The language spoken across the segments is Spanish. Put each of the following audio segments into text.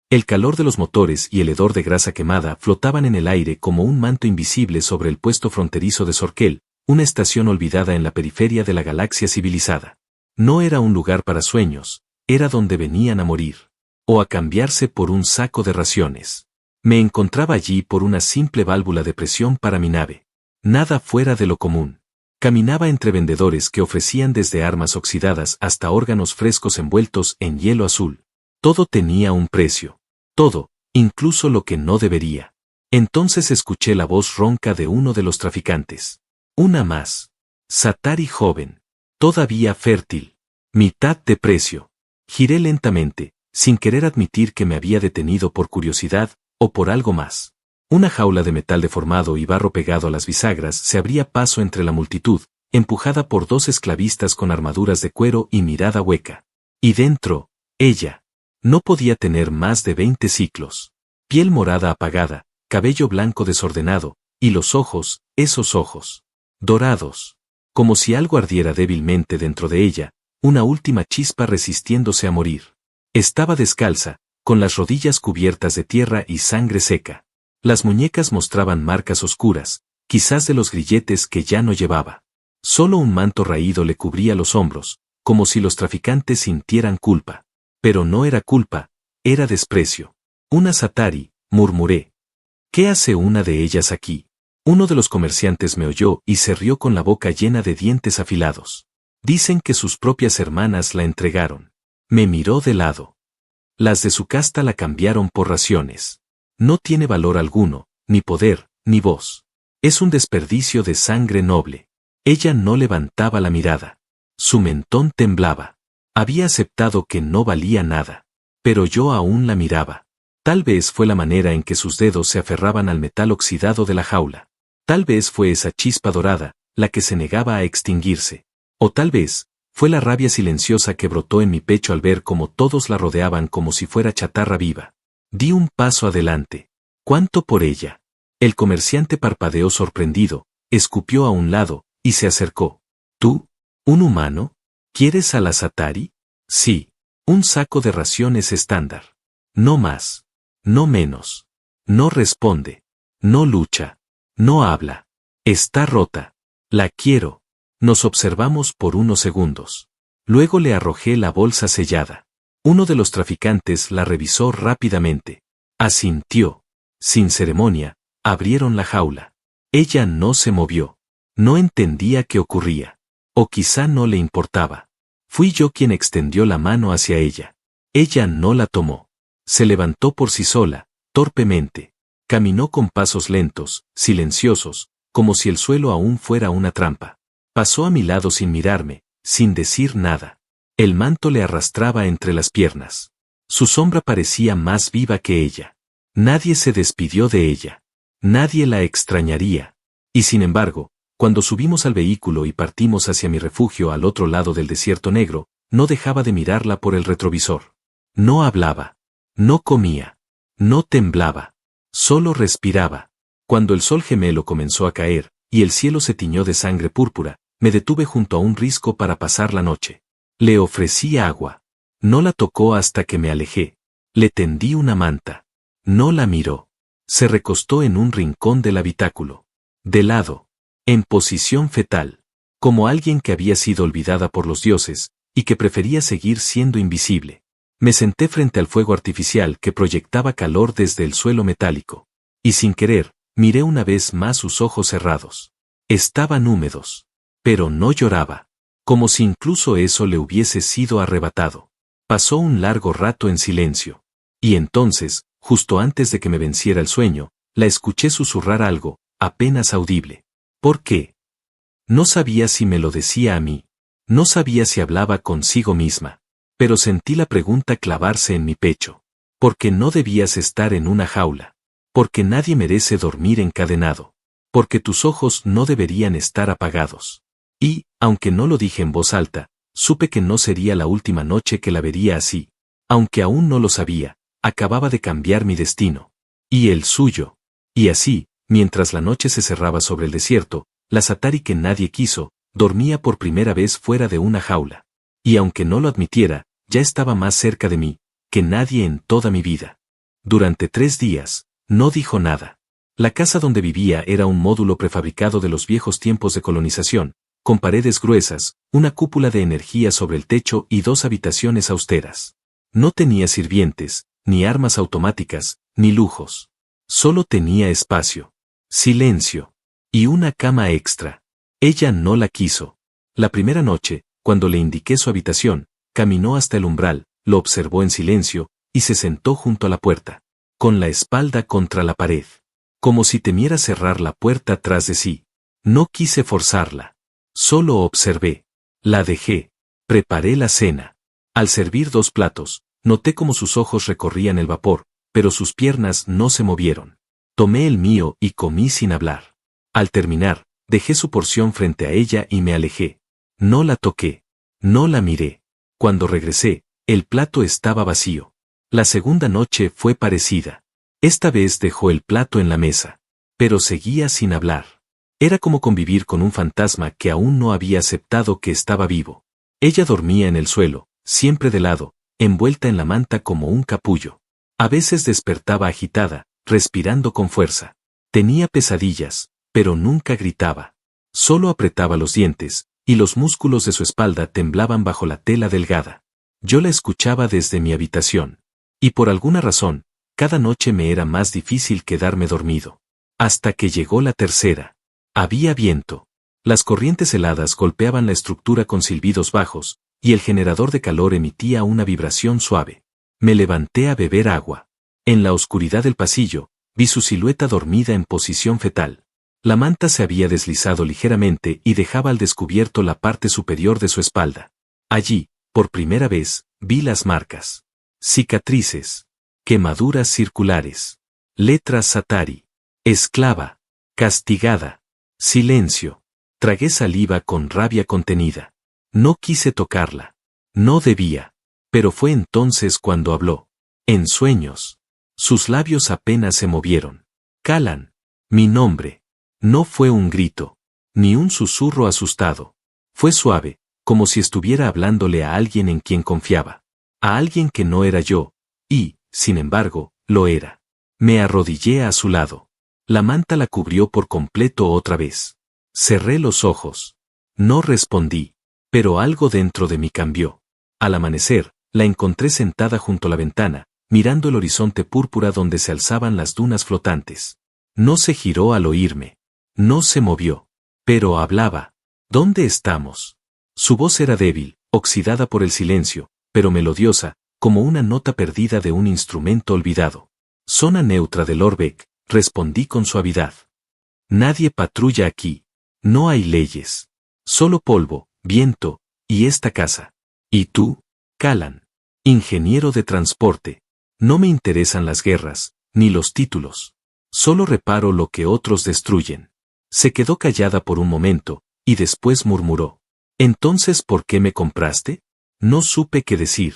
El calor de los motores y el hedor de grasa quemada flotaban en el aire como un manto invisible sobre el puesto fronterizo de Sorkel, una estación olvidada en la periferia de la galaxia civilizada. No era un lugar para sueños, era donde venían a morir. O a cambiarse por un saco de raciones. Me encontraba allí por una simple válvula de presión para mi nave. Nada fuera de lo común. Caminaba entre vendedores que ofrecían desde armas oxidadas hasta órganos frescos envueltos en hielo azul. Todo tenía un precio. Todo, incluso lo que no debería. Entonces escuché la voz ronca de uno de los traficantes. Una más. Satari joven. Todavía fértil. Mitad de precio. Giré lentamente, sin querer admitir que me había detenido por curiosidad, o por algo más. Una jaula de metal deformado y barro pegado a las bisagras se abría paso entre la multitud, empujada por dos esclavistas con armaduras de cuero y mirada hueca. Y dentro, ella. No podía tener más de 20 ciclos. Piel morada apagada, cabello blanco desordenado, y los ojos, esos ojos. Dorados. Como si algo ardiera débilmente dentro de ella, una última chispa resistiéndose a morir. Estaba descalza, con las rodillas cubiertas de tierra y sangre seca. Las muñecas mostraban marcas oscuras, quizás de los grilletes que ya no llevaba. Solo un manto raído le cubría los hombros, como si los traficantes sintieran culpa. Pero no era culpa, era desprecio. Una Satari, murmuré. ¿Qué hace una de ellas aquí? Uno de los comerciantes me oyó y se rió con la boca llena de dientes afilados. Dicen que sus propias hermanas la entregaron. Me miró de lado. Las de su casta la cambiaron por raciones. No tiene valor alguno, ni poder, ni voz. Es un desperdicio de sangre noble. Ella no levantaba la mirada. Su mentón temblaba. Había aceptado que no valía nada. Pero yo aún la miraba. Tal vez fue la manera en que sus dedos se aferraban al metal oxidado de la jaula. Tal vez fue esa chispa dorada, la que se negaba a extinguirse. O tal vez, fue la rabia silenciosa que brotó en mi pecho al ver cómo todos la rodeaban como si fuera chatarra viva. Di un paso adelante. ¿Cuánto por ella? El comerciante parpadeó sorprendido, escupió a un lado, y se acercó. ¿Tú? ¿Un humano? ¿Quieres a la Satari? Sí. Un saco de raciones estándar. No más. No menos. No responde. No lucha. No habla. Está rota. La quiero. Nos observamos por unos segundos. Luego le arrojé la bolsa sellada. Uno de los traficantes la revisó rápidamente. Asintió. Sin ceremonia, abrieron la jaula. Ella no se movió. No entendía qué ocurría. O quizá no le importaba. Fui yo quien extendió la mano hacia ella. Ella no la tomó. Se levantó por sí sola, torpemente. Caminó con pasos lentos, silenciosos, como si el suelo aún fuera una trampa. Pasó a mi lado sin mirarme, sin decir nada. El manto le arrastraba entre las piernas. Su sombra parecía más viva que ella. Nadie se despidió de ella. Nadie la extrañaría. Y sin embargo, cuando subimos al vehículo y partimos hacia mi refugio al otro lado del desierto negro, no dejaba de mirarla por el retrovisor. No hablaba. No comía. No temblaba. Solo respiraba. Cuando el sol gemelo comenzó a caer, y el cielo se tiñó de sangre púrpura, me detuve junto a un risco para pasar la noche. Le ofrecí agua. No la tocó hasta que me alejé. Le tendí una manta. No la miró. Se recostó en un rincón del habitáculo. De lado. En posición fetal. Como alguien que había sido olvidada por los dioses, y que prefería seguir siendo invisible. Me senté frente al fuego artificial que proyectaba calor desde el suelo metálico. Y sin querer, miré una vez más sus ojos cerrados. Estaban húmedos. Pero no lloraba. Como si incluso eso le hubiese sido arrebatado. Pasó un largo rato en silencio. Y entonces, justo antes de que me venciera el sueño, la escuché susurrar algo, apenas audible. ¿Por qué? No sabía si me lo decía a mí. No sabía si hablaba consigo misma. Pero sentí la pregunta clavarse en mi pecho. ¿Por qué no debías estar en una jaula? Porque nadie merece dormir encadenado. Porque tus ojos no deberían estar apagados. Y, aunque no lo dije en voz alta, supe que no sería la última noche que la vería así. Aunque aún no lo sabía, acababa de cambiar mi destino. Y el suyo. Y así, mientras la noche se cerraba sobre el desierto, la Satari que nadie quiso, dormía por primera vez fuera de una jaula. Y aunque no lo admitiera, ya estaba más cerca de mí, que nadie en toda mi vida. Durante 3 días, no dijo nada. La casa donde vivía era un módulo prefabricado de los viejos tiempos de colonización, con paredes gruesas, una cúpula de energía sobre el techo y 2 habitaciones austeras. No tenía sirvientes, ni armas automáticas, ni lujos. Solo tenía espacio, silencio y una cama extra. Ella no la quiso. La primera noche, cuando le indiqué su habitación, caminó hasta el umbral, lo observó en silencio, y se sentó junto a la puerta, con la espalda contra la pared, como si temiera cerrar la puerta tras de sí. No quise forzarla. Solo observé. La dejé. Preparé la cena. Al servir 2 platos, noté cómo sus ojos recorrían el vapor, pero sus piernas no se movieron. Tomé el mío y comí sin hablar. Al terminar, dejé su porción frente a ella y me alejé. No la toqué. No la miré. Cuando regresé, el plato estaba vacío. La segunda noche fue parecida. Esta vez dejó el plato en la mesa. Pero seguía sin hablar. Era como convivir con un fantasma que aún no había aceptado que estaba vivo. Ella dormía en el suelo, siempre de lado, envuelta en la manta como un capullo. A veces despertaba agitada, respirando con fuerza. Tenía pesadillas, pero nunca gritaba. Solo apretaba los dientes, y los músculos de su espalda temblaban bajo la tela delgada. Yo la escuchaba desde mi habitación. Y por alguna razón, cada noche me era más difícil quedarme dormido. Hasta que llegó la tercera. Había viento. Las corrientes heladas golpeaban la estructura con silbidos bajos, y el generador de calor emitía una vibración suave. Me levanté a beber agua. En la oscuridad del pasillo, vi su silueta dormida en posición fetal. La manta se había deslizado ligeramente y dejaba al descubierto la parte superior de su espalda. Allí, por primera vez, vi las marcas. Cicatrices. Quemaduras circulares. Letras Satari. Esclava. Castigada. Silencio. Tragué saliva con rabia contenida. No quise tocarla. No debía. Pero fue entonces cuando habló. En sueños. Sus labios apenas se movieron. Callan. Mi nombre. No fue un grito. Ni un susurro asustado. Fue suave, como si estuviera hablándole a alguien en quien confiaba. A alguien que no era yo, y, sin embargo, lo era. Me arrodillé a su lado. La manta la cubrió por completo otra vez. Cerré los ojos. No respondí, pero algo dentro de mí cambió. Al amanecer, la encontré sentada junto a la ventana, mirando el horizonte púrpura donde se alzaban las dunas flotantes. No se giró al oírme. No se movió. Pero hablaba. ¿Dónde estamos? Su voz era débil, oxidada por el silencio, pero melodiosa, como una nota perdida de un instrumento olvidado. Zona neutra de Lorbeck, respondí con suavidad. Nadie patrulla aquí. No hay leyes. Solo polvo, viento, y esta casa. ¿Y tú? Callan. Ingeniero de transporte. No me interesan las guerras, ni los títulos. Solo reparo lo que otros destruyen. Se quedó callada por un momento, y después murmuró. ¿Entonces por qué me compraste? No supe qué decir.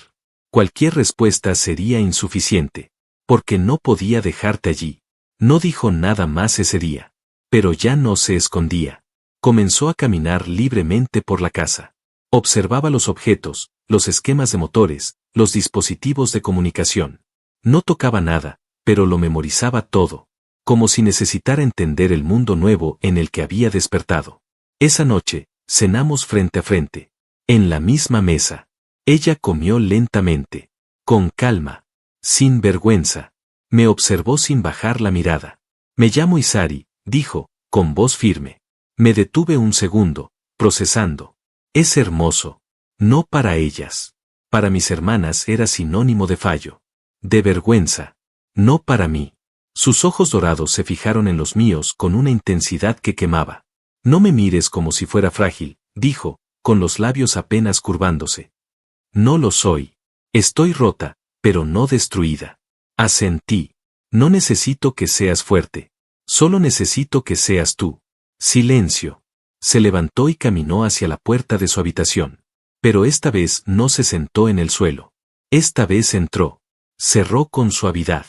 Cualquier respuesta sería insuficiente. Porque no podía dejarte allí. No dijo nada más ese día. Pero ya no se escondía. Comenzó a caminar libremente por la casa. Observaba los objetos, los esquemas de motores, los dispositivos de comunicación. No tocaba nada, pero lo memorizaba todo. Como si necesitara entender el mundo nuevo en el que había despertado. Esa noche, cenamos frente a frente. En la misma mesa. Ella comió lentamente. Con calma. Sin vergüenza. Me observó sin bajar la mirada. Me llamo Isari, dijo, con voz firme. Me detuve un segundo, procesando. Es hermoso. No para ellas. Para mis hermanas era sinónimo de fallo. De vergüenza. No para mí. Sus ojos dorados se fijaron en los míos con una intensidad que quemaba. No me mires como si fuera frágil, dijo, con los labios apenas curvándose. No lo soy. Estoy rota, pero no destruida. Asentí. No necesito que seas fuerte. Solo necesito que seas tú. Silencio. Se levantó y caminó hacia la puerta de su habitación. Pero esta vez no se sentó en el suelo. Esta vez entró. Cerró con suavidad.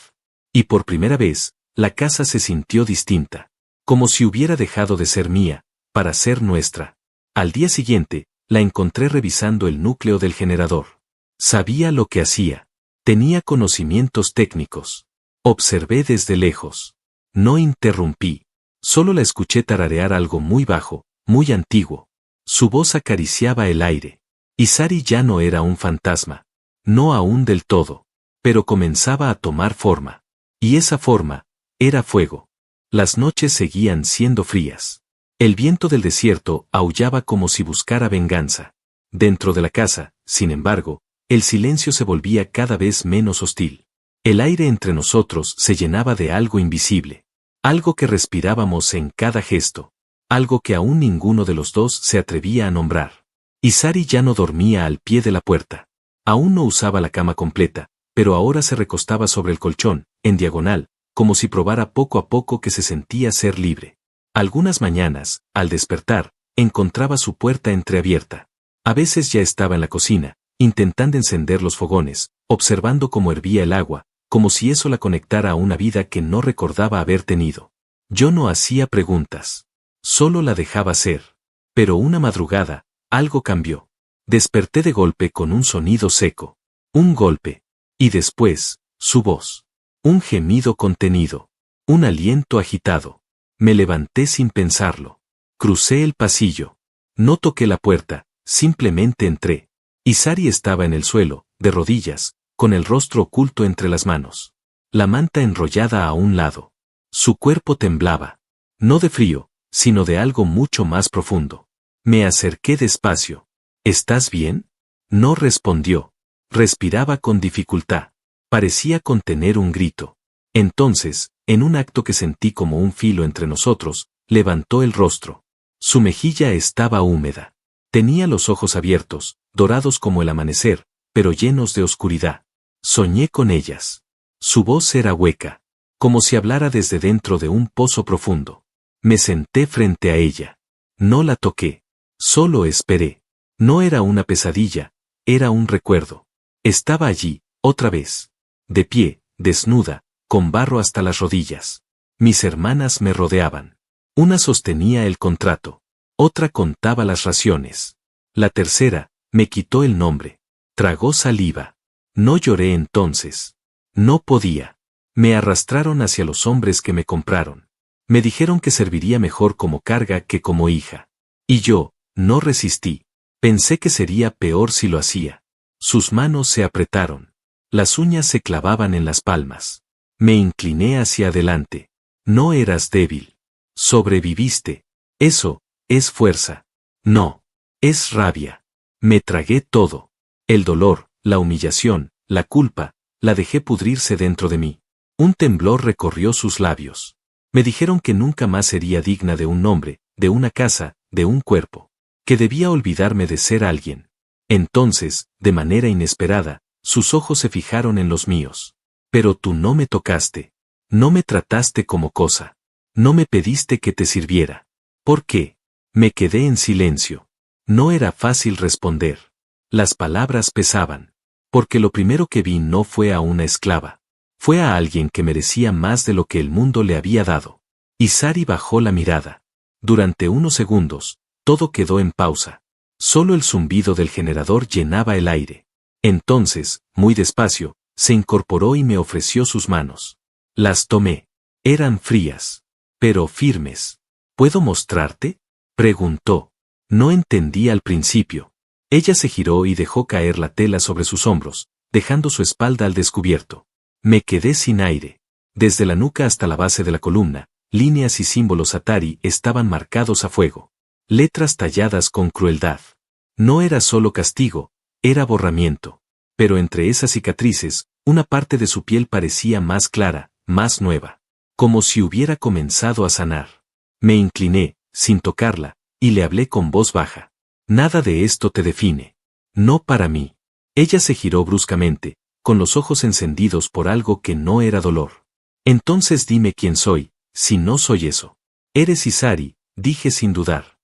Y por primera vez, la casa se sintió distinta. Como si hubiera dejado de ser mía, para ser nuestra. Al día siguiente, la encontré revisando el núcleo del generador. Sabía lo que hacía. Tenía conocimientos técnicos. Observé desde lejos. No interrumpí. Solo la escuché tararear algo muy bajo, muy antiguo. Su voz acariciaba el aire. Isari ya no era un fantasma. No aún del todo. Pero comenzaba a tomar forma. Y esa forma era fuego. Las noches seguían siendo frías. El viento del desierto aullaba como si buscara venganza. Dentro de la casa, sin embargo, el silencio se volvía cada vez menos hostil. El aire entre nosotros se llenaba de algo invisible. Algo que respirábamos en cada gesto. Algo que aún ninguno de los dos se atrevía a nombrar. Isari ya no dormía al pie de la puerta. Aún no usaba la cama completa, pero ahora se recostaba sobre el colchón, en diagonal, como si probara poco a poco que se sentía ser libre. Algunas mañanas, al despertar, encontraba su puerta entreabierta. A veces ya estaba en la cocina, intentando encender los fogones, observando cómo hervía el agua, como si eso la conectara a una vida que no recordaba haber tenido. Yo no hacía preguntas. Solo la dejaba ser. Pero una madrugada, algo cambió. Desperté de golpe con un sonido seco. Un golpe. Y después, su voz. Un gemido contenido. Un aliento agitado. Me levanté sin pensarlo. Crucé el pasillo. No toqué la puerta, simplemente entré. Isari estaba en el suelo, de rodillas, con el rostro oculto entre las manos. La manta enrollada a un lado. Su cuerpo temblaba. No de frío, sino de algo mucho más profundo. Me acerqué despacio. ¿Estás bien? No respondió. Respiraba con dificultad. Parecía contener un grito. Entonces, en un acto que sentí como un filo entre nosotros, levantó el rostro. Su mejilla estaba húmeda. Tenía los ojos abiertos, dorados como el amanecer, pero llenos de oscuridad. Soñé con ellas. Su voz era hueca, como si hablara desde dentro de un pozo profundo. Me senté frente a ella. No la toqué. Solo esperé. No era una pesadilla, era un recuerdo. Estaba allí, otra vez. De pie, desnuda, con barro hasta las rodillas. Mis hermanas me rodeaban. Una sostenía el contrato. Otra contaba las raciones. La tercera, me quitó el nombre. Tragó saliva. No lloré entonces. No podía. Me arrastraron hacia los hombres que me compraron. Me dijeron que serviría mejor como carga que como hija. Y yo, no resistí. Pensé que sería peor si lo hacía. Sus manos se apretaron. Las uñas se clavaban en las palmas. Me incliné hacia adelante. No eras débil. Sobreviviste. Eso, es fuerza. No. Es rabia. Me tragué todo. El dolor, la humillación, la culpa, la dejé pudrirse dentro de mí. Un temblor recorrió sus labios. Me dijeron que nunca más sería digna de un nombre, de una casa, de un cuerpo. Que debía olvidarme de ser alguien. Entonces, de manera inesperada, sus ojos se fijaron en los míos. Pero tú no me tocaste. No me trataste como cosa. No me pediste que te sirviera. ¿Por qué? Me quedé en silencio. No era fácil responder. Las palabras pesaban. Porque lo primero que vi no fue a una esclava. Fue a alguien que merecía más de lo que el mundo le había dado. Isari bajó la mirada. Durante unos segundos, todo quedó en pausa. Solo el zumbido del generador llenaba el aire. Entonces, muy despacio, se incorporó y me ofreció sus manos. Las tomé. Eran frías. Pero firmes. ¿Puedo mostrarte? Preguntó. No entendí al principio. Ella se giró y dejó caer la tela sobre sus hombros, dejando su espalda al descubierto. Me quedé sin aire. Desde la nuca hasta la base de la columna, líneas y símbolos Atari estaban marcados a fuego. Letras talladas con crueldad. No era solo castigo, era borramiento. Pero entre esas cicatrices, una parte de su piel parecía más clara, más nueva. Como si hubiera comenzado a sanar. Me incliné, sin tocarla, y le hablé con voz baja. Nada de esto te define. No para mí. Ella se giró bruscamente, con los ojos encendidos por algo que no era dolor. Entonces dime quién soy, si no soy eso. Eres Isari, dije sin dudar.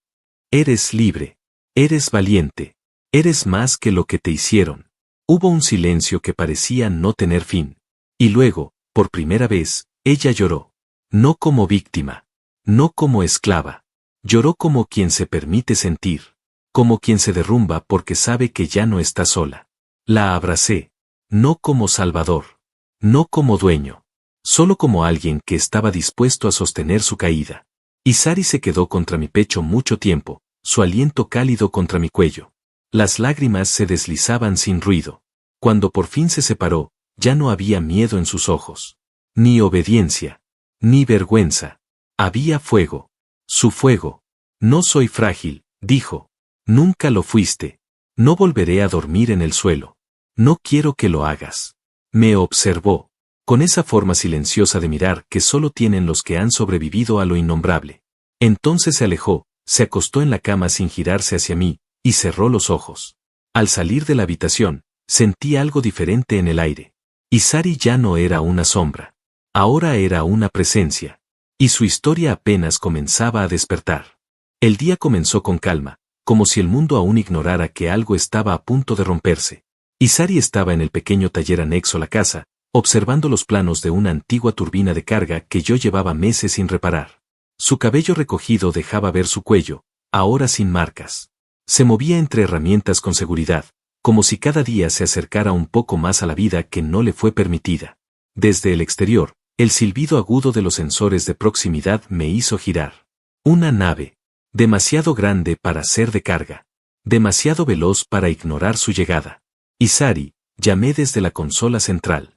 Eres libre. Eres valiente. Eres más que lo que te hicieron. Hubo un silencio que parecía no tener fin. Y luego, por primera vez, ella lloró. No como víctima. No como esclava. Lloró como quien se permite sentir. Como quien se derrumba porque sabe que ya no está sola. La abracé. No como salvador. No como dueño. solo como alguien que estaba dispuesto a sostener su caída. Isari se quedó contra mi pecho mucho tiempo, su aliento cálido contra mi cuello. Las lágrimas se deslizaban sin ruido. Cuando por fin se separó, ya no había miedo en sus ojos. Ni obediencia. Ni vergüenza. Había fuego. Su fuego. No soy frágil, dijo. Nunca lo fuiste. No volveré a dormir en el suelo. No quiero que lo hagas. Me observó, con esa forma silenciosa de mirar que solo tienen los que han sobrevivido a lo innombrable. Entonces se alejó, se acostó en la cama sin girarse hacia mí, y cerró los ojos. Al salir de la habitación, sentí algo diferente en el aire. Isari ya no era una sombra. Ahora era una presencia. Y su historia apenas comenzaba a despertar. El día comenzó con calma, como si el mundo aún ignorara que algo estaba a punto de romperse. Isari estaba en el pequeño taller anexo a la casa, observando los planos de una antigua turbina de carga que yo llevaba meses sin reparar. Su cabello recogido dejaba ver su cuello, ahora sin marcas. Se movía entre herramientas con seguridad, como si cada día se acercara un poco más a la vida que no le fue permitida. Desde el exterior, el silbido agudo de los sensores de proximidad me hizo girar. Una nave. Demasiado grande para ser de carga. Demasiado veloz para ignorar su llegada. Isari, llamé desde la consola central.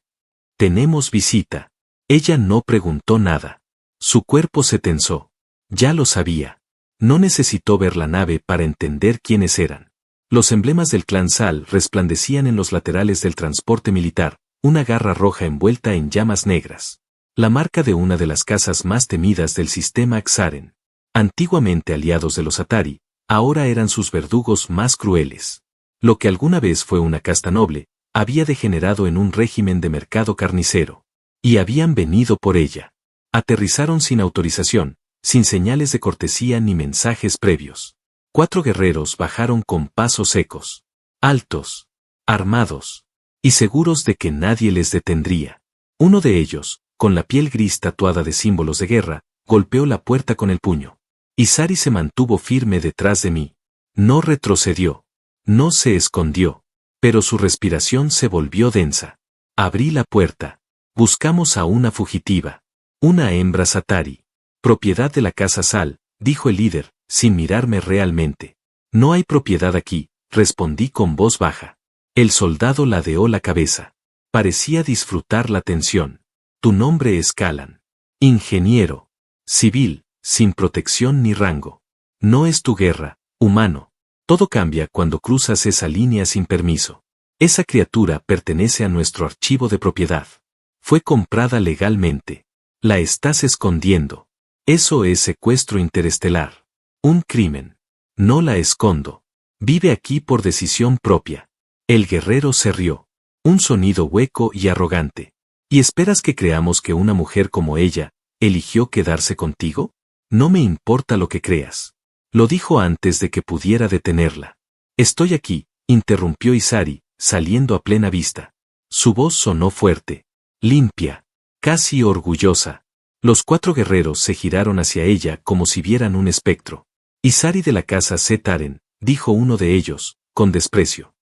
Tenemos visita. Ella no preguntó nada. Su cuerpo se tensó. Ya lo sabía. No necesitó ver la nave para entender quiénes eran. Los emblemas del clan Sal resplandecían en los laterales del transporte militar, una garra roja envuelta en llamas negras. La marca de una de las casas más temidas del sistema Xaren. Antiguamente aliados de los Atari, ahora eran sus verdugos más crueles. Lo que alguna vez fue una casta noble, había degenerado en un régimen de mercado carnicero. Y habían venido por ella. Aterrizaron sin autorización, sin señales de cortesía ni mensajes previos. 4 guerreros bajaron con pasos secos. Altos. Armados. Y seguros de que nadie les detendría. Uno de ellos, con la piel gris tatuada de símbolos de guerra, golpeó la puerta con el puño. Isari se mantuvo firme detrás de mí. No retrocedió. No se escondió. Pero su respiración se volvió densa. Abrí la puerta. Buscamos a una fugitiva. Una hembra Satari. Propiedad de la casa Sal, dijo el líder, sin mirarme realmente. No hay propiedad aquí, respondí con voz baja. El soldado ladeó la cabeza. Parecía disfrutar la tensión. Tu nombre es Kalan. Ingeniero. Civil, sin protección ni rango. No es tu guerra, humano. Todo cambia cuando cruzas esa línea sin permiso. Esa criatura pertenece a nuestro archivo de propiedad. Fue comprada legalmente. La estás escondiendo. Eso es secuestro interestelar. Un crimen. No la escondo. Vive aquí por decisión propia. El guerrero se rió. Un sonido hueco y arrogante. ¿Y esperas que creamos que una mujer como ella eligió quedarse contigo? No me importa lo que creas. Lo dijo antes de que pudiera detenerla. Estoy aquí, interrumpió Isari, saliendo a plena vista. Su voz sonó fuerte, limpia, casi orgullosa. Los 4 guerreros se giraron hacia ella como si vieran un espectro. Isari de la casa Setaren, dijo uno de ellos, con desprecio.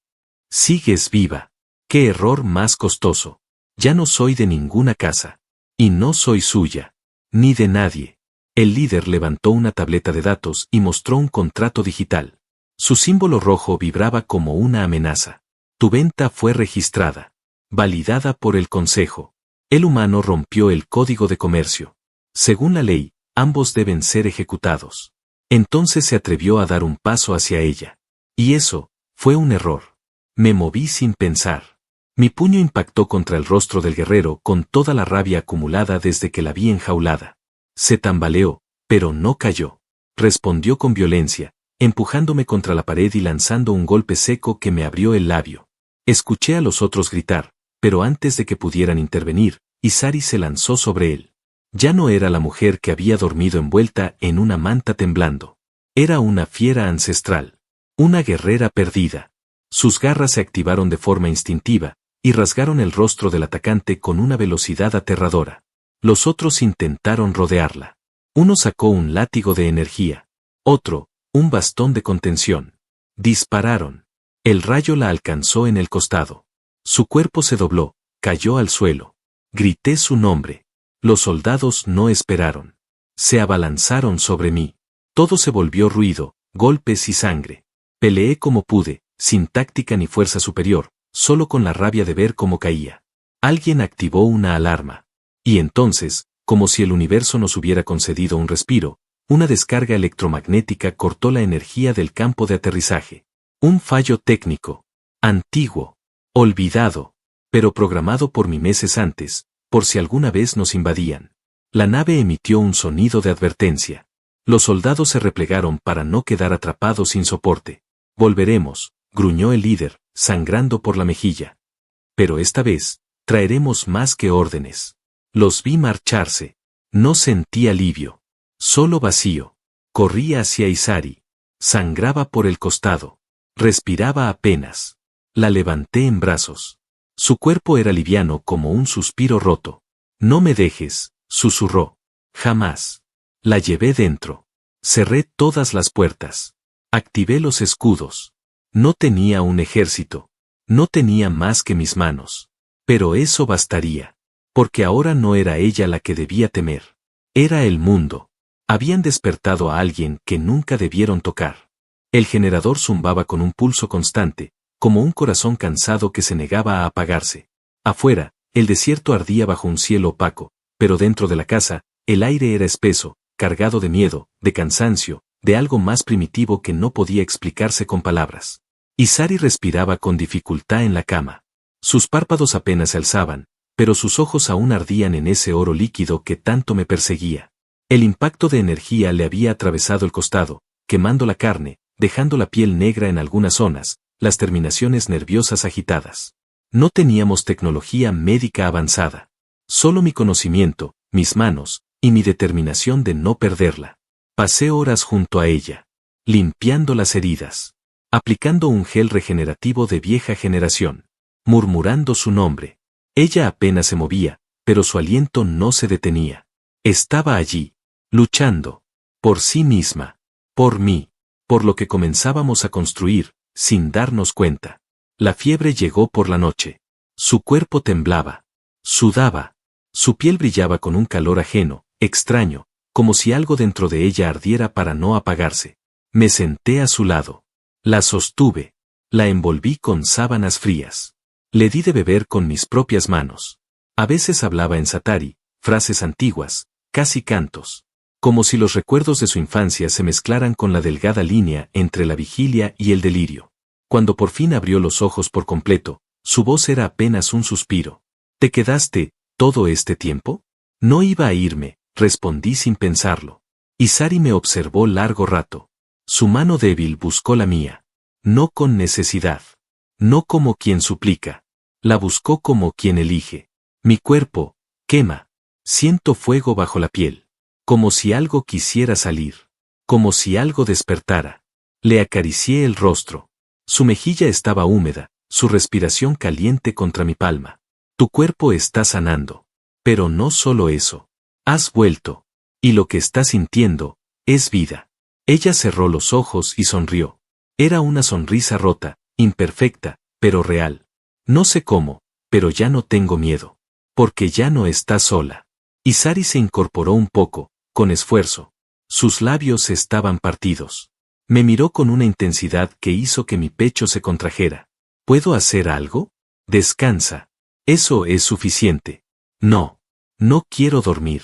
Sigues viva. ¡Qué error más costoso! Ya no soy de ninguna casa. Y no soy suya. Ni de nadie. El líder levantó una tableta de datos y mostró un contrato digital. Su símbolo rojo vibraba como una amenaza. Tu venta fue registrada. Validada por el Consejo. El humano rompió el código de comercio. Según la ley, ambos deben ser ejecutados. Entonces se atrevió a dar un paso hacia ella. Y eso, fue un error. Me moví sin pensar. Mi puño impactó contra el rostro del guerrero con toda la rabia acumulada desde que la vi enjaulada. Se tambaleó, pero no cayó. Respondió con violencia, empujándome contra la pared y lanzando un golpe seco que me abrió el labio. Escuché a los otros gritar, pero antes de que pudieran intervenir, Isari se lanzó sobre él. Ya no era la mujer que había dormido envuelta en una manta temblando. Era una fiera ancestral. Una guerrera perdida. Sus garras se activaron de forma instintiva, y rasgaron el rostro del atacante con una velocidad aterradora. Los otros intentaron rodearla. Uno sacó un látigo de energía. Otro, un bastón de contención. Dispararon. El rayo la alcanzó en el costado. Su cuerpo se dobló, cayó al suelo. Grité su nombre. Los soldados no esperaron. Se abalanzaron sobre mí. Todo se volvió ruido, golpes y sangre. Peleé como pude, sin táctica ni fuerza superior, solo con la rabia de ver cómo caía. Alguien activó una alarma. Y entonces, como si el universo nos hubiera concedido un respiro, una descarga electromagnética cortó la energía del campo de aterrizaje. Un fallo técnico. Antiguo. Olvidado. Pero programado por mí meses antes, por si alguna vez nos invadían. La nave emitió un sonido de advertencia. Los soldados se replegaron para no quedar atrapados sin soporte. Volveremos, gruñó el líder, sangrando por la mejilla. Pero esta vez, traeremos más que órdenes. Los vi marcharse. No sentí alivio. Solo vacío. Corrí hacia Isari. Sangraba por el costado. Respiraba apenas. La levanté en brazos. Su cuerpo era liviano como un suspiro roto. No me dejes, susurró. Jamás. La llevé dentro. Cerré todas las puertas. Activé los escudos. No tenía un ejército. No tenía más que mis manos. Pero eso bastaría. Porque ahora no era ella la que debía temer. Era el mundo. Habían despertado a alguien que nunca debieron tocar. El generador zumbaba con un pulso constante, como un corazón cansado que se negaba a apagarse. Afuera, el desierto ardía bajo un cielo opaco, pero dentro de la casa, el aire era espeso, cargado de miedo, de cansancio, de algo más primitivo que no podía explicarse con palabras. Isari respiraba con dificultad en la cama. Sus párpados apenas se alzaban, pero sus ojos aún ardían en ese oro líquido que tanto me perseguía. El impacto de energía le había atravesado el costado, quemando la carne, dejando la piel negra en algunas zonas, las terminaciones nerviosas agitadas. No teníamos tecnología médica avanzada. Solo mi conocimiento, mis manos, y mi determinación de no perderla. Pasé horas junto a ella, limpiando las heridas, aplicando un gel regenerativo de vieja generación, murmurando su nombre. Ella apenas se movía, pero su aliento no se detenía. Estaba allí, luchando, por sí misma, por mí, por lo que comenzábamos a construir, sin darnos cuenta. La fiebre llegó por la noche. Su cuerpo temblaba, sudaba, su piel brillaba con un calor ajeno, extraño, como si algo dentro de ella ardiera para no apagarse. Me senté a su lado. La sostuve. La envolví con sábanas frías. Le di de beber con mis propias manos. A veces hablaba en satari, frases antiguas, casi cantos. Como si los recuerdos de su infancia se mezclaran con la delgada línea entre la vigilia y el delirio. Cuando por fin abrió los ojos por completo, su voz era apenas un suspiro. ¿Te quedaste todo este tiempo? No iba a irme, respondí sin pensarlo. Isari me observó largo rato. Su mano débil buscó la mía. No con necesidad. No como quien suplica. La buscó como quien elige. Mi cuerpo, quema. Siento fuego bajo la piel. Como si algo quisiera salir. Como si algo despertara. Le acaricié el rostro. Su mejilla estaba húmeda, su respiración caliente contra mi palma. Tu cuerpo está sanando. Pero no solo eso. Has vuelto. Y lo que estás sintiendo, es vida. Ella cerró los ojos y sonrió. Era una sonrisa rota, imperfecta, pero real. No sé cómo, pero ya no tengo miedo. Porque ya no estás sola. Isari se incorporó un poco, con esfuerzo. Sus labios estaban partidos. Me miró con una intensidad que hizo que mi pecho se contrajera. ¿Puedo hacer algo? Descansa. Eso es suficiente. No. No quiero dormir.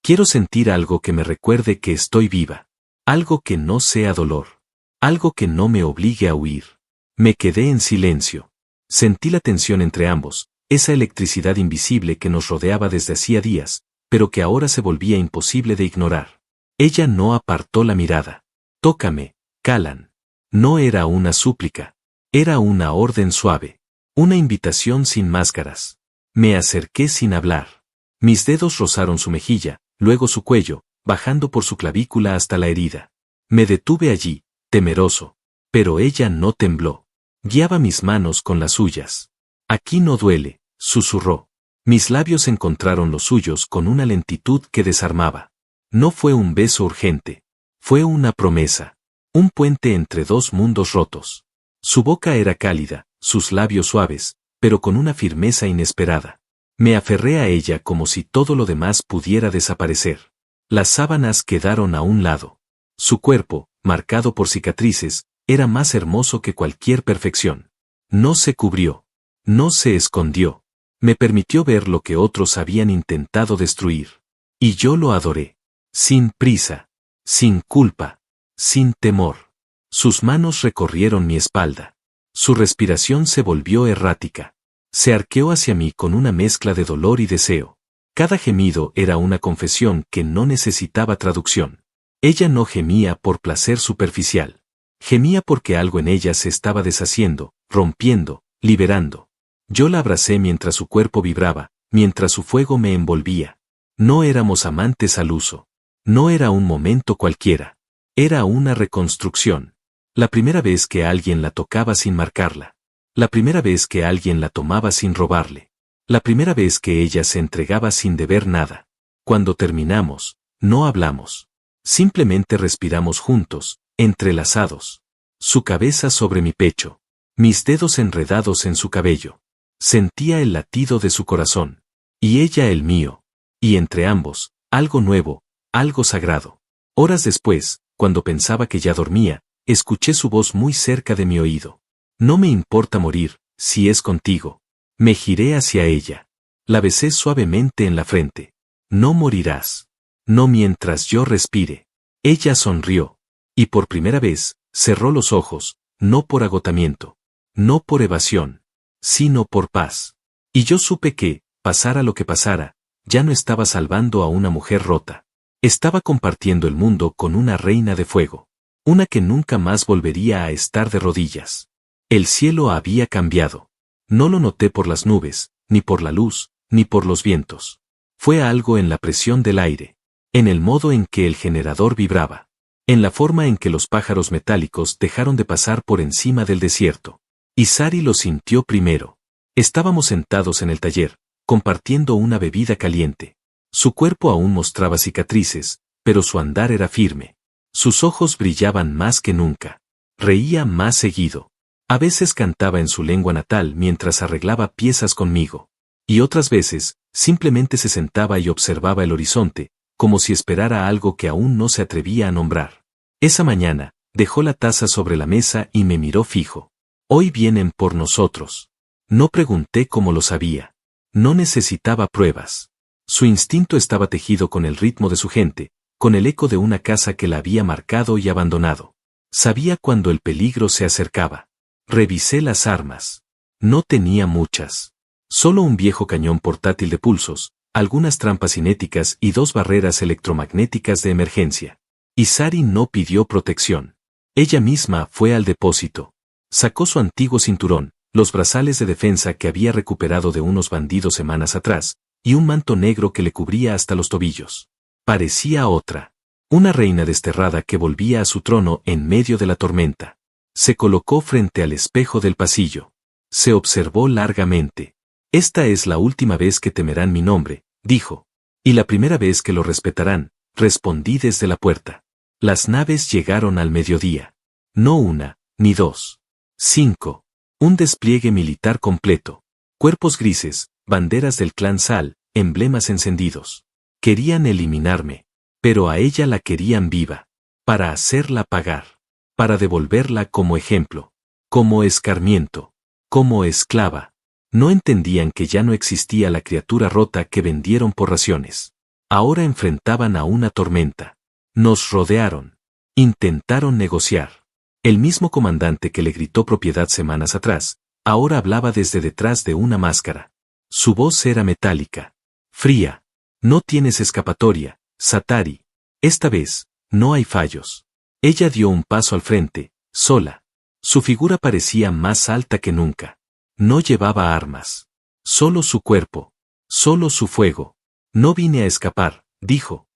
Quiero sentir algo que me recuerde que estoy viva. Algo que no sea dolor. Algo que no me obligue a huir. Me quedé en silencio. Sentí la tensión entre ambos, esa electricidad invisible que nos rodeaba desde hacía días, pero que ahora se volvía imposible de ignorar. Ella no apartó la mirada. Tócame, Callan. No era una súplica. Era una orden suave. Una invitación sin máscaras. Me acerqué sin hablar. Mis dedos rozaron su mejilla, luego su cuello, bajando por su clavícula hasta la herida. Me detuve allí, temeroso. Pero ella no tembló. Guiaba mis manos con las suyas. Aquí no duele, susurró. Mis labios encontraron los suyos con una lentitud que desarmaba. No fue un beso urgente. Fue una promesa. Un puente entre dos mundos rotos. Su boca era cálida, sus labios suaves, pero con una firmeza inesperada. Me aferré a ella como si todo lo demás pudiera desaparecer. Las sábanas quedaron a un lado. Su cuerpo, marcado por cicatrices, era más hermoso que cualquier perfección. No se cubrió. No se escondió. Me permitió ver lo que otros habían intentado destruir. Y yo lo adoré. Sin prisa. Sin culpa. Sin temor. Sus manos recorrieron mi espalda. Su respiración se volvió errática. Se arqueó hacia mí con una mezcla de dolor y deseo. Cada gemido era una confesión que no necesitaba traducción. Ella no gemía por placer superficial. Gemía porque algo en ella se estaba deshaciendo, rompiendo, liberando. Yo la abracé mientras su cuerpo vibraba, mientras su fuego me envolvía. No éramos amantes al uso. No era un momento cualquiera. Era una reconstrucción. La primera vez que alguien la tocaba sin marcarla. La primera vez que alguien la tomaba sin robarle. La primera vez que ella se entregaba sin deber nada. Cuando terminamos, no hablamos. Simplemente respiramos juntos, entrelazados. Su cabeza sobre mi pecho. Mis dedos enredados en su cabello. Sentía el latido de su corazón. Y ella el mío. Y entre ambos, algo nuevo, algo sagrado. Horas después, cuando pensaba que ya dormía, escuché su voz muy cerca de mi oído. No me importa morir, si es contigo. Me giré hacia ella. La besé suavemente en la frente. No morirás. No mientras yo respire. Ella sonrió. Y por primera vez, cerró los ojos, no por agotamiento. No por evasión. Sino por paz. Y yo supe que, pasara lo que pasara, ya no estaba salvando a una mujer rota. Estaba compartiendo el mundo con una reina de fuego. Una que nunca más volvería a estar de rodillas. El cielo había cambiado. No lo noté por las nubes, ni por la luz, ni por los vientos. Fue algo en la presión del aire. En el modo en que el generador vibraba. En la forma en que los pájaros metálicos dejaron de pasar por encima del desierto. Y Sari lo sintió primero. Estábamos sentados en el taller, compartiendo una bebida caliente. Su cuerpo aún mostraba cicatrices, pero su andar era firme. Sus ojos brillaban más que nunca. Reía más seguido. A veces cantaba en su lengua natal mientras arreglaba piezas conmigo. Y otras veces, simplemente se sentaba y observaba el horizonte, como si esperara algo que aún no se atrevía a nombrar. Esa mañana, dejó la taza sobre la mesa y me miró fijo. Hoy vienen por nosotros. No pregunté cómo lo sabía. No necesitaba pruebas. Su instinto estaba tejido con el ritmo de su gente, con el eco de una casa que la había marcado y abandonado. Sabía cuando el peligro se acercaba. Revisé las armas. No tenía muchas. Solo un viejo cañón portátil de pulsos, algunas trampas cinéticas y 2 barreras electromagnéticas de emergencia. Y Sari no pidió protección. Ella misma fue al depósito. Sacó su antiguo cinturón, los brazales de defensa que había recuperado de unos bandidos semanas atrás, y un manto negro que le cubría hasta los tobillos. Parecía otra. Una reina desterrada que volvía a su trono en medio de la tormenta. Se colocó frente al espejo del pasillo. Se observó largamente. Esta es la última vez que temerán mi nombre, dijo. Y la primera vez que lo respetarán, respondí desde la puerta. Las naves llegaron al mediodía. No una, ni 2. 5. Un despliegue militar completo. Cuerpos grises, banderas del clan Sal, emblemas encendidos. Querían eliminarme. Pero a ella la querían viva. Para hacerla pagar. Para devolverla como ejemplo. Como escarmiento. Como esclava. No entendían que ya no existía la criatura rota que vendieron por raciones. Ahora enfrentaban a una tormenta. Nos rodearon. Intentaron negociar. El mismo comandante que le gritó propiedad semanas atrás, ahora hablaba desde detrás de una máscara. Su voz era metálica. Fría. No tienes escapatoria, Satari. Esta vez, no hay fallos. Ella dio un paso al frente, sola. Su figura parecía más alta que nunca. No llevaba armas. Solo su cuerpo. Solo su fuego. No vine a escapar, dijo.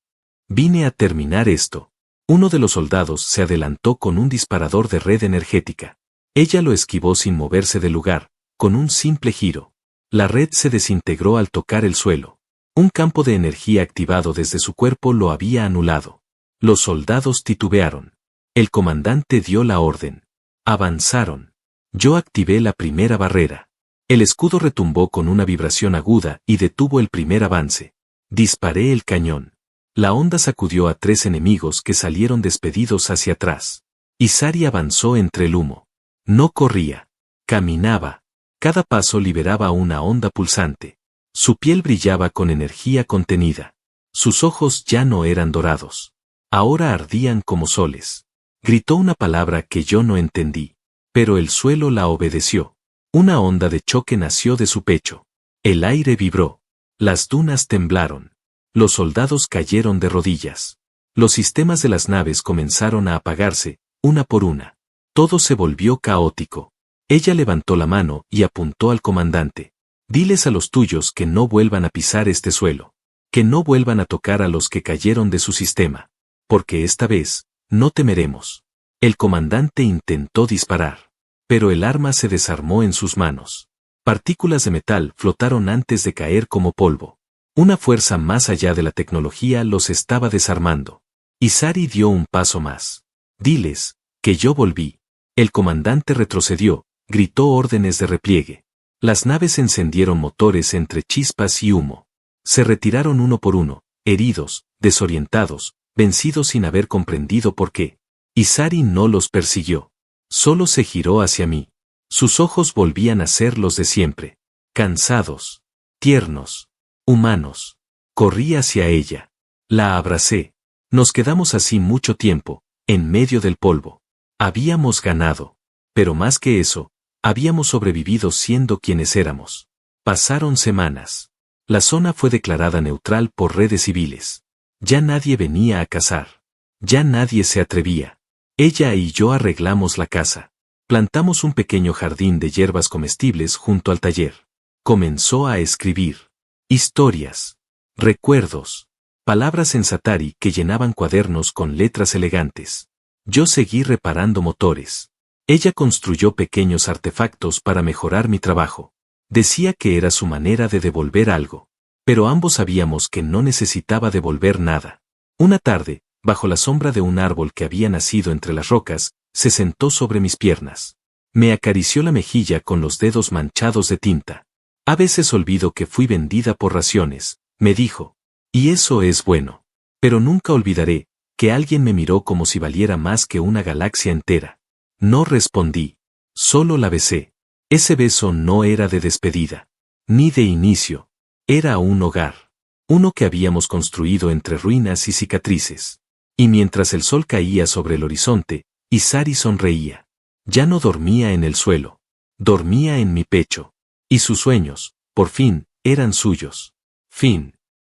Vine a terminar esto. Uno de los soldados se adelantó con un disparador de red energética. Ella lo esquivó sin moverse del lugar, con un simple giro. La red se desintegró al tocar el suelo. Un campo de energía activado desde su cuerpo lo había anulado. Los soldados titubearon. El comandante dio la orden. Avanzaron. Yo activé la primera barrera. El escudo retumbó con una vibración aguda y detuvo el primer avance. Disparé el cañón. La onda sacudió a 3 enemigos que salieron despedidos hacia atrás. Isari avanzó entre el humo. No corría. Caminaba. Cada paso liberaba una onda pulsante. Su piel brillaba con energía contenida. Sus ojos ya no eran dorados. Ahora ardían como soles. Gritó una palabra que yo no entendí. Pero el suelo la obedeció. Una onda de choque nació de su pecho. El aire vibró. Las dunas temblaron. Los soldados cayeron de rodillas. Los sistemas de las naves comenzaron a apagarse, una por una. Todo se volvió caótico. Ella levantó la mano y apuntó al comandante. Diles a los tuyos que no vuelvan a pisar este suelo. Que no vuelvan a tocar a los que cayeron de su sistema. Porque esta vez, no temeremos. El comandante intentó disparar. Pero el arma se desarmó en sus manos. Partículas de metal flotaron antes de caer como polvo. Una fuerza más allá de la tecnología los estaba desarmando. Isari dio un paso más. Diles, que yo volví. El comandante retrocedió, gritó órdenes de repliegue. Las naves encendieron motores entre chispas y humo. Se retiraron uno por uno, heridos, desorientados, vencidos sin haber comprendido por qué. Isari no los persiguió. Solo se giró hacia mí. Sus ojos volvían a ser los de siempre. Cansados. Tiernos. Humanos. Corrí hacia ella. La abracé. Nos quedamos así mucho tiempo, en medio del polvo. Habíamos ganado. Pero más que eso, habíamos sobrevivido siendo quienes éramos. Pasaron semanas. La zona fue declarada neutral por redes civiles. Ya nadie venía a cazar. Ya nadie se atrevía. Ella y yo arreglamos la casa. Plantamos un pequeño jardín de hierbas comestibles junto al taller. Comenzó a escribir. Historias. Recuerdos. Palabras en satari que llenaban cuadernos con letras elegantes. Yo seguí reparando motores. Ella construyó pequeños artefactos para mejorar mi trabajo. Decía que era su manera de devolver algo. Pero ambos sabíamos que no necesitaba devolver nada. Una tarde, bajo la sombra de un árbol que había nacido entre las rocas, se sentó sobre mis piernas. Me acarició la mejilla con los dedos manchados de tinta. A veces olvido que fui vendida por raciones, me dijo. Y eso es bueno. Pero nunca olvidaré que alguien me miró como si valiera más que una galaxia entera. No respondí. Solo la besé. Ese beso no era de despedida. Ni de inicio. Era un hogar. Uno que habíamos construido entre ruinas y cicatrices. Y mientras el sol caía sobre el horizonte, Isari sonreía. Ya no dormía en el suelo. Dormía en mi pecho. Y sus sueños, por fin, eran suyos. Fin.